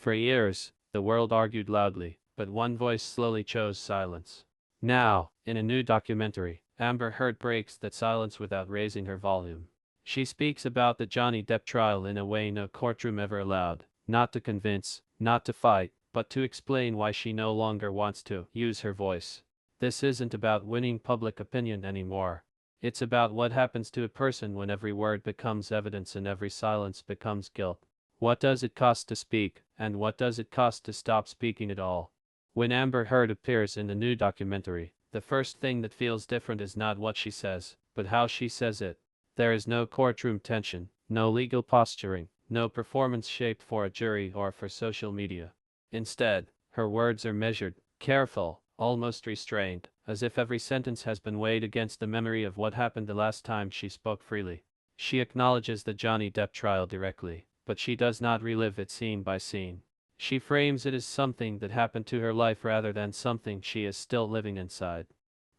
For years, the world argued loudly, but one voice slowly chose silence. Now, in a new documentary, Amber Heard breaks that silence without raising her volume. She speaks about the Johnny Depp trial in a way no courtroom ever allowed, not to convince, not to fight, but to explain why she no longer wants to use her voice. This isn't about winning public opinion anymore. It's about what happens to a person when every word becomes evidence and every silence becomes guilt. What does it cost to speak, and what does it cost to stop speaking at all? When Amber Heard appears in the new documentary, the first thing that feels different is not what she says, but how she says it. There is no courtroom tension, no legal posturing, no performance shaped for a jury or for social media. Instead, her words are measured, careful, almost restrained, as if every sentence has been weighed against the memory of what happened the last time she spoke freely. She acknowledges the Johnny Depp trial directly, but she does not relive it scene by scene. She frames it as something that happened to her life rather than something she is still living inside.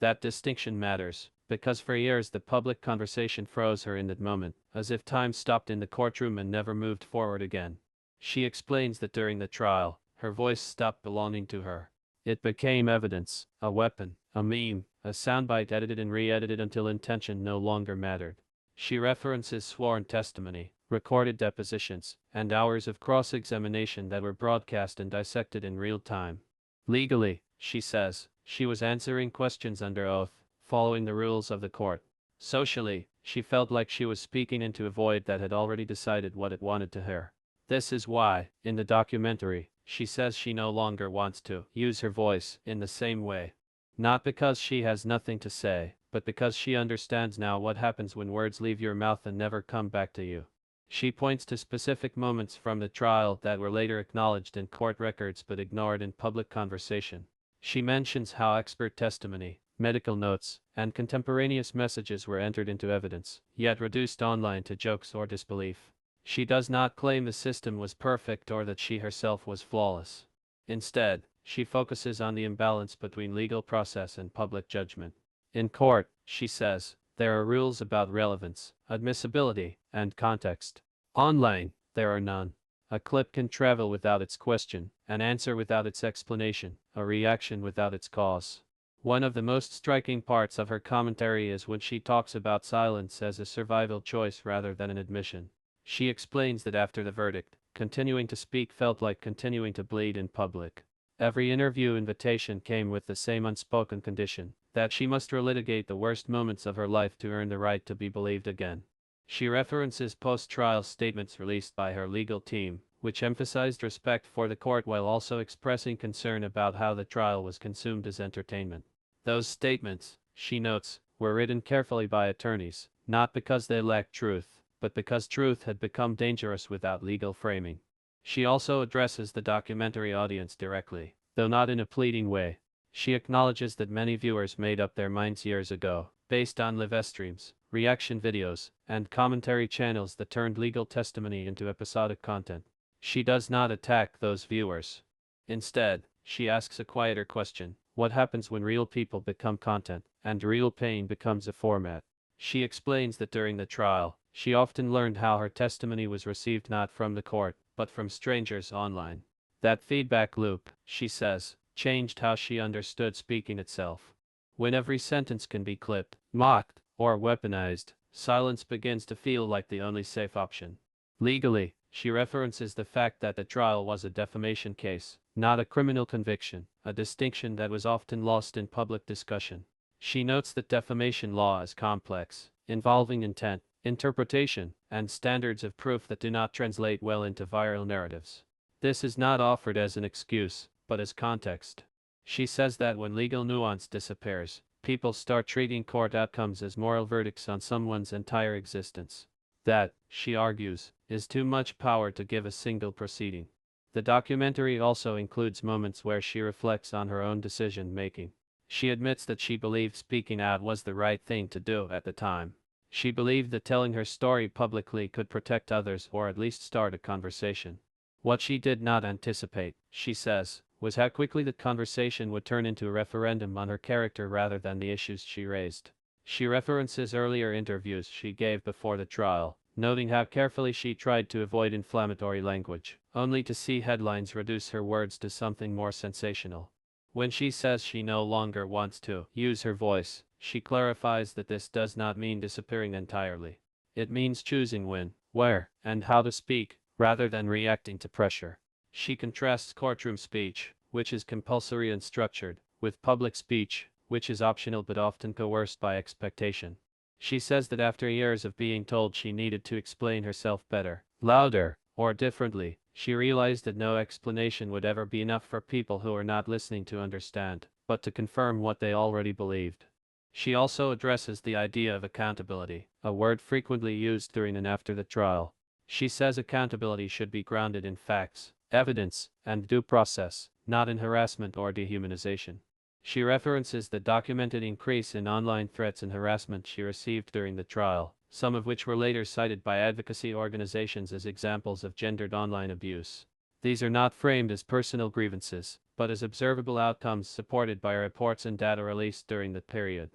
That distinction matters, because for years the public conversation froze her in that moment, as if time stopped in the courtroom and never moved forward again. She explains that during the trial, her voice stopped belonging to her. It became evidence, a weapon, a meme, a soundbite edited and re-edited until intention no longer mattered. She references sworn testimony, recorded depositions, and hours of cross-examination that were broadcast and dissected in real time. Legally, she says, she was answering questions under oath, following the rules of the court. Socially, she felt like she was speaking into a void that had already decided what it wanted to hear. This is why, in the documentary, she says she no longer wants to use her voice in the same way. Not because she has nothing to say, but because she understands now what happens when words leave your mouth and never come back to you. She points to specific moments from the trial that were later acknowledged in court records but ignored in public conversation. She mentions how expert testimony, medical notes, and contemporaneous messages were entered into evidence, yet reduced online to jokes or disbelief. She does not claim the system was perfect or that she herself was flawless. Instead, she focuses on the imbalance between legal process and public judgment. In court, she says, there are rules about relevance, admissibility, and context. Online, there are none. A clip can travel without its question, an answer without its explanation, a reaction without its cause. One of the most striking parts of her commentary is when she talks about silence as a survival choice rather than an admission. She explains that after the verdict, continuing to speak felt like continuing to bleed in public. Every interview invitation came with the same unspoken condition, that she must relitigate the worst moments of her life to earn the right to be believed again. She references post-trial statements released by her legal team, which emphasized respect for the court while also expressing concern about how the trial was consumed as entertainment. Those statements, she notes, were written carefully by attorneys, not because they lacked truth, but because truth had become dangerous without legal framing. She also addresses the documentary audience directly, though not in a pleading way. She acknowledges that many viewers made up their minds years ago, based on live streams, reaction videos, and commentary channels that turned legal testimony into episodic content. She does not attack those viewers. Instead, she asks a quieter question: what happens when real people become content, and real pain becomes a format? She explains that during the trial, she often learned how her testimony was received not from the court, but from strangers online. That feedback loop, she says, changed how she understood speaking itself. When every sentence can be clipped, mocked, or weaponized, silence begins to feel like the only safe option. Legally, she references the fact that the trial was a defamation case, not a criminal conviction, a distinction that was often lost in public discussion. She notes that defamation law is complex, involving intent, interpretation, and standards of proof that do not translate well into viral narratives. This is not offered as an excuse, but as context. She says that when legal nuance disappears, people start treating court outcomes as moral verdicts on someone's entire existence. That, she argues, is too much power to give a single proceeding. The documentary also includes moments where she reflects on her own decision-making. She admits that she believed speaking out was the right thing to do at the time. She believed that telling her story publicly could protect others or at least start a conversation. What she did not anticipate, she says, was how quickly the conversation would turn into a referendum on her character rather than the issues she raised. She references earlier interviews she gave before the trial, noting how carefully she tried to avoid inflammatory language, only to see headlines reduce her words to something more sensational. When she says she no longer wants to use her voice, she clarifies that this does not mean disappearing entirely. It means choosing when, where, and how to speak, rather than reacting to pressure. She contrasts courtroom speech, which is compulsory and structured, with public speech, which is optional but often coerced by expectation. She says that after years of being told she needed to explain herself better, louder, or differently, she realized that no explanation would ever be enough for people who are not listening to understand, but to confirm what they already believed. She also addresses the idea of accountability, a word frequently used during and after the trial. She says accountability should be grounded in facts, evidence, and due process, not in harassment or dehumanization. She references the documented increase in online threats and harassment she received during the trial, some of which were later cited by advocacy organizations as examples of gendered online abuse. These are not framed as personal grievances, but as observable outcomes supported by reports and data released during that period.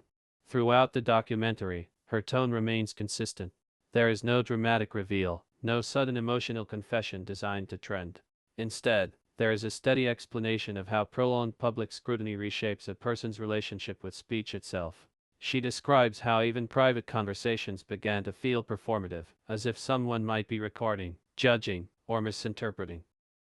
Throughout the documentary, her tone remains consistent. There is no dramatic reveal, no sudden emotional confession designed to trend. Instead, there is a steady explanation of how prolonged public scrutiny reshapes a person's relationship with speech itself. She describes how even private conversations began to feel performative, as if someone might be recording, judging, or misinterpreting.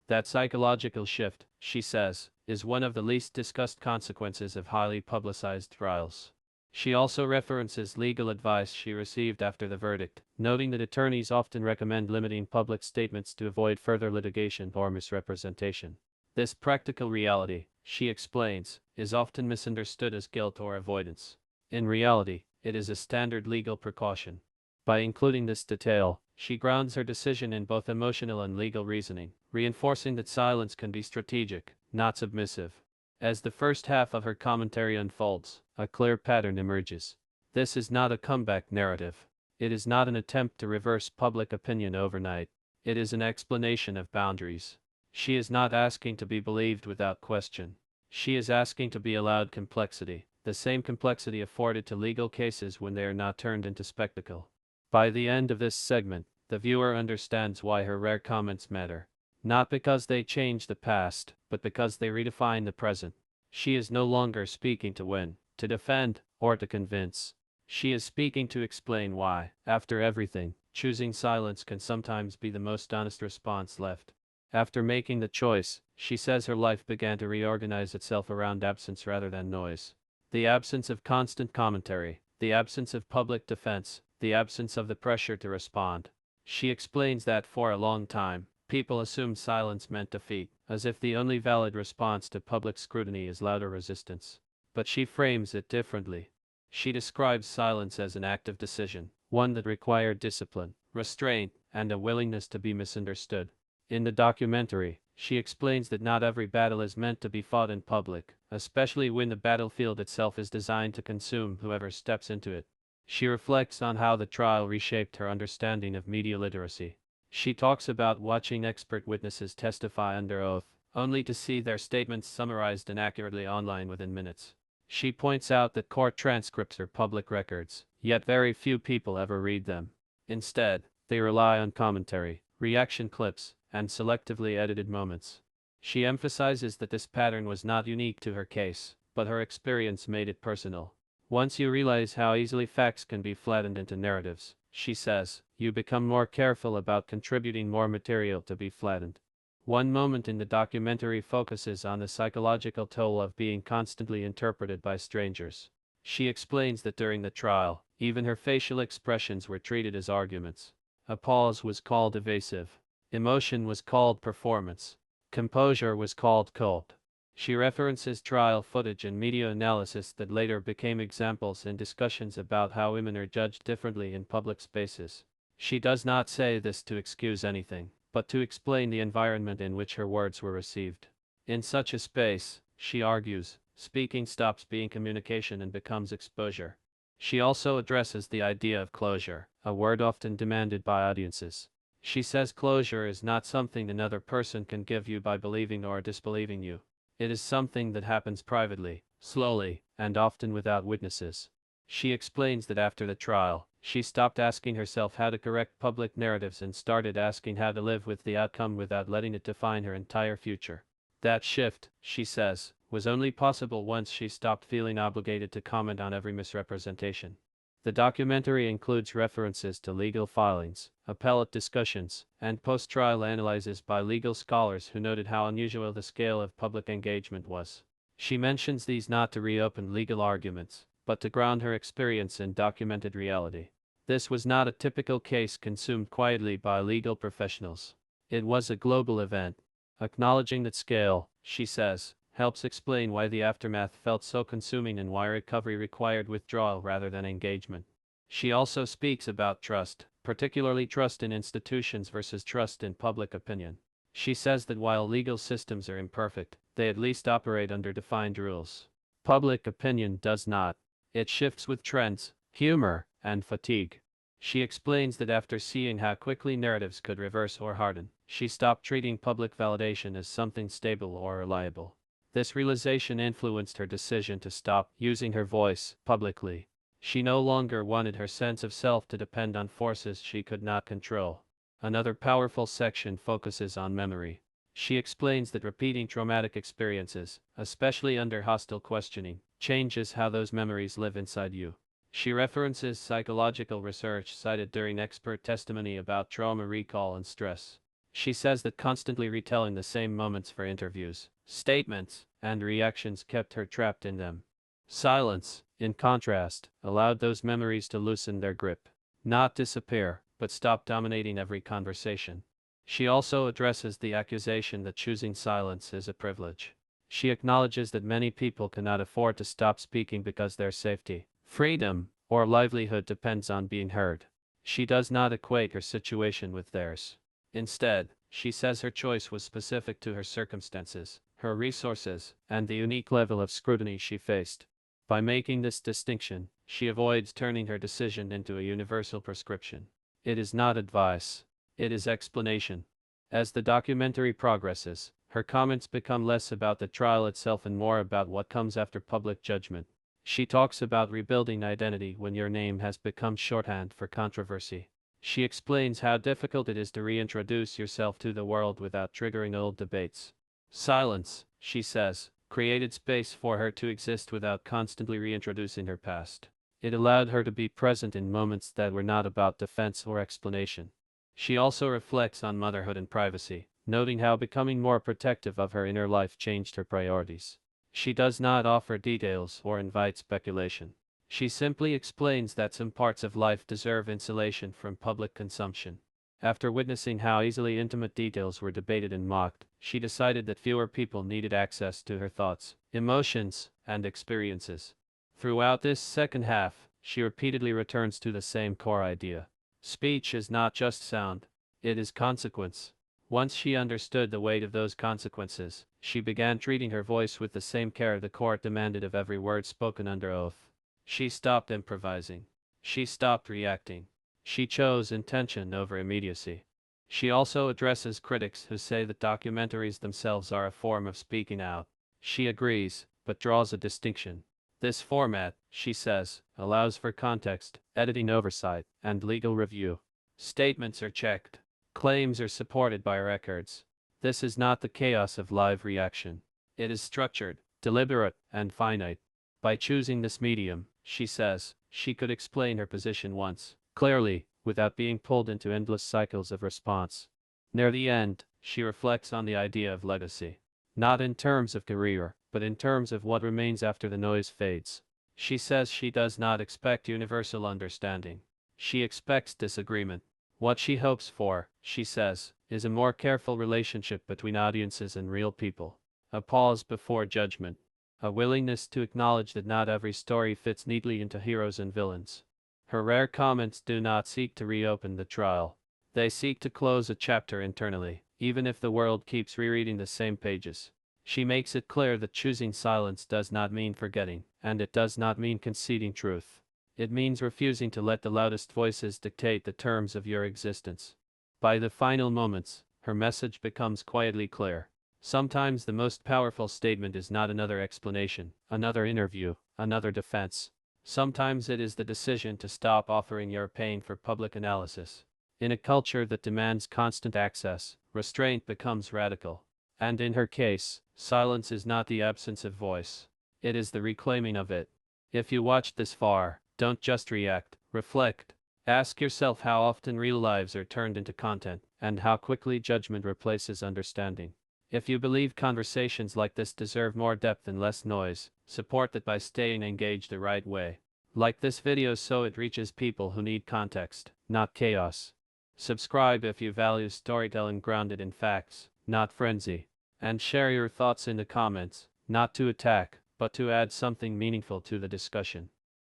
That psychological shift, she says, is one of the least discussed consequences of highly publicized trials. She also references legal advice she received after the verdict, noting that attorneys often recommend limiting public statements to avoid further litigation or misrepresentation. This practical reality, she explains, is often misunderstood as guilt or avoidance. In reality, it is a standard legal precaution. By including this detail, she grounds her decision in both emotional and legal reasoning, reinforcing that silence can be strategic, not submissive. As the first half of her commentary unfolds, a clear pattern emerges. This is not a comeback narrative. It is not an attempt to reverse public opinion overnight. It is an explanation of boundaries. She is not asking to be believed without question. She is asking to be allowed complexity, the same complexity afforded to legal cases when they are not turned into spectacle. By the end of this segment, the viewer understands why her rare comments matter. Not because they change the past, but because they redefine the present. She is no longer speaking to win, to defend, or to convince. She is speaking to explain why, after everything, choosing silence can sometimes be the most honest response left. After making the choice, she says her life began to reorganize itself around absence rather than noise. The absence of constant commentary, the absence of public defense, the absence of the pressure to respond. She explains that for a long time, people assumed silence meant defeat, as if the only valid response to public scrutiny is louder resistance. But she frames it differently. She describes silence as an active decision, one that required discipline, restraint, and a willingness to be misunderstood. In the documentary, she explains that not every battle is meant to be fought in public, especially when the battlefield itself is designed to consume whoever steps into it. She reflects on how the trial reshaped her understanding of media literacy. She talks about watching expert witnesses testify under oath, only to see their statements summarized inaccurately online within minutes. She points out that court transcripts are public records, yet very few people ever read them. Instead, they rely on commentary, reaction clips, and selectively edited moments. She emphasizes that this pattern was not unique to her case, but her experience made it personal. Once you realize how easily facts can be flattened into narratives, she says, you become more careful about contributing more material to be flattened. One moment in the documentary focuses on the psychological toll of being constantly interpreted by strangers. She explains that during the trial, even her facial expressions were treated as arguments. A pause was called evasive. Emotion was called performance. Composure was called cult. She references trial footage and media analysis that later became examples in discussions about how women are judged differently in public spaces. She does not say this to excuse anything, but to explain the environment in which her words were received. In such a space, she argues, speaking stops being communication and becomes exposure. She also addresses the idea of closure, a word often demanded by audiences. She says closure is not something another person can give you by believing or disbelieving you. It is something that happens privately, slowly, and often without witnesses. She explains that after the trial, She stopped asking herself how to correct public narratives and started asking how to live with the outcome without letting it define her entire future. That shift, she says, was only possible once she stopped feeling obligated to comment on every misrepresentation. The documentary includes references to legal filings, appellate discussions, and post-trial analyses by legal scholars who noted how unusual the scale of public engagement was. She mentions these not to reopen legal arguments, but to ground her experience in documented reality. This was not a typical case consumed quietly by legal professionals. It was a global event. Acknowledging that scale, she says, helps explain why the aftermath felt so consuming and why recovery required withdrawal rather than engagement. She also speaks about trust, particularly trust in institutions versus trust in public opinion. She says that while legal systems are imperfect, they at least operate under defined rules. Public opinion does not. It shifts with trends, humor, and fatigue. She explains that after seeing how quickly narratives could reverse or harden, she stopped treating public validation as something stable or reliable. This realization influenced her decision to stop using her voice publicly. She no longer wanted her sense of self to depend on forces she could not control. Another powerful section focuses on memory. She explains that repeating traumatic experiences, especially under hostile questioning, changes how those memories live inside you. She references psychological research cited during expert testimony about trauma recall and stress. She says that constantly retelling the same moments for interviews, statements, and reactions kept her trapped in them. Silence, in contrast, allowed those memories to loosen their grip. Not disappear, but stop dominating every conversation. She also addresses the accusation that choosing silence is a privilege. She acknowledges that many people cannot afford to stop speaking because their safety, freedom, or livelihood depends on being heard. She does not equate her situation with theirs. Instead, she says her choice was specific to her circumstances, her resources, and the unique level of scrutiny she faced. By making this distinction, she avoids turning her decision into a universal prescription. It is not advice. It is explanation. As the documentary progresses, her comments become less about the trial itself and more about what comes after public judgment. She talks about rebuilding identity when your name has become shorthand for controversy. She explains how difficult it is to reintroduce yourself to the world without triggering old debates. Silence, she says, created space for her to exist without constantly reintroducing her past. It allowed her to be present in moments that were not about defense or explanation. She also reflects on motherhood and privacy, noting how becoming more protective of her inner life changed her priorities. She does not offer details or invite speculation. She simply explains that some parts of life deserve insulation from public consumption. After witnessing how easily intimate details were debated and mocked, she decided that fewer people needed access to her thoughts, emotions, and experiences. Throughout this second half, she repeatedly returns to the same core idea. Speech is not just sound, it is consequence. Once she understood the weight of those consequences, she began treating her voice with the same care the court demanded of every word spoken under oath. She stopped improvising. She stopped reacting. She chose intention over immediacy. She also addresses critics who say that documentaries themselves are a form of speaking out. She agrees, but draws a distinction. This format, she says, allows for context, editing oversight, and legal review. Statements are checked. Claims are supported by records. This is not the chaos of live reaction. It is structured, deliberate, and finite. By choosing this medium, she says, she could explain her position once, clearly, without being pulled into endless cycles of response. Near the end, she reflects on the idea of legacy. Not in terms of career, but in terms of what remains after the noise fades. She says she does not expect universal understanding. She expects disagreement. What she hopes for, she says, is a more careful relationship between audiences and real people. A pause before judgment. A willingness to acknowledge that not every story fits neatly into heroes and villains. Her rare comments do not seek to reopen the trial. They seek to close a chapter internally, even if the world keeps rereading the same pages. She makes it clear that choosing silence does not mean forgetting, and it does not mean conceding truth. It means refusing to let the loudest voices dictate the terms of your existence. By the final moments, her message becomes quietly clear. Sometimes the most powerful statement is not another explanation, another interview, another defense. Sometimes it is the decision to stop offering your pain for public analysis. In a culture that demands constant access, restraint becomes radical. And in her case, silence is not the absence of voice. It is the reclaiming of it. If you watched this far, don't just react, reflect. Ask yourself how often real lives are turned into content, and how quickly judgment replaces understanding. If you believe conversations like this deserve more depth and less noise, support it by staying engaged the right way. Like this video so it reaches people who need context, not chaos. Subscribe if you value storytelling grounded in facts, not frenzy. And share your thoughts in the comments, not to attack, but to add something meaningful to the discussion.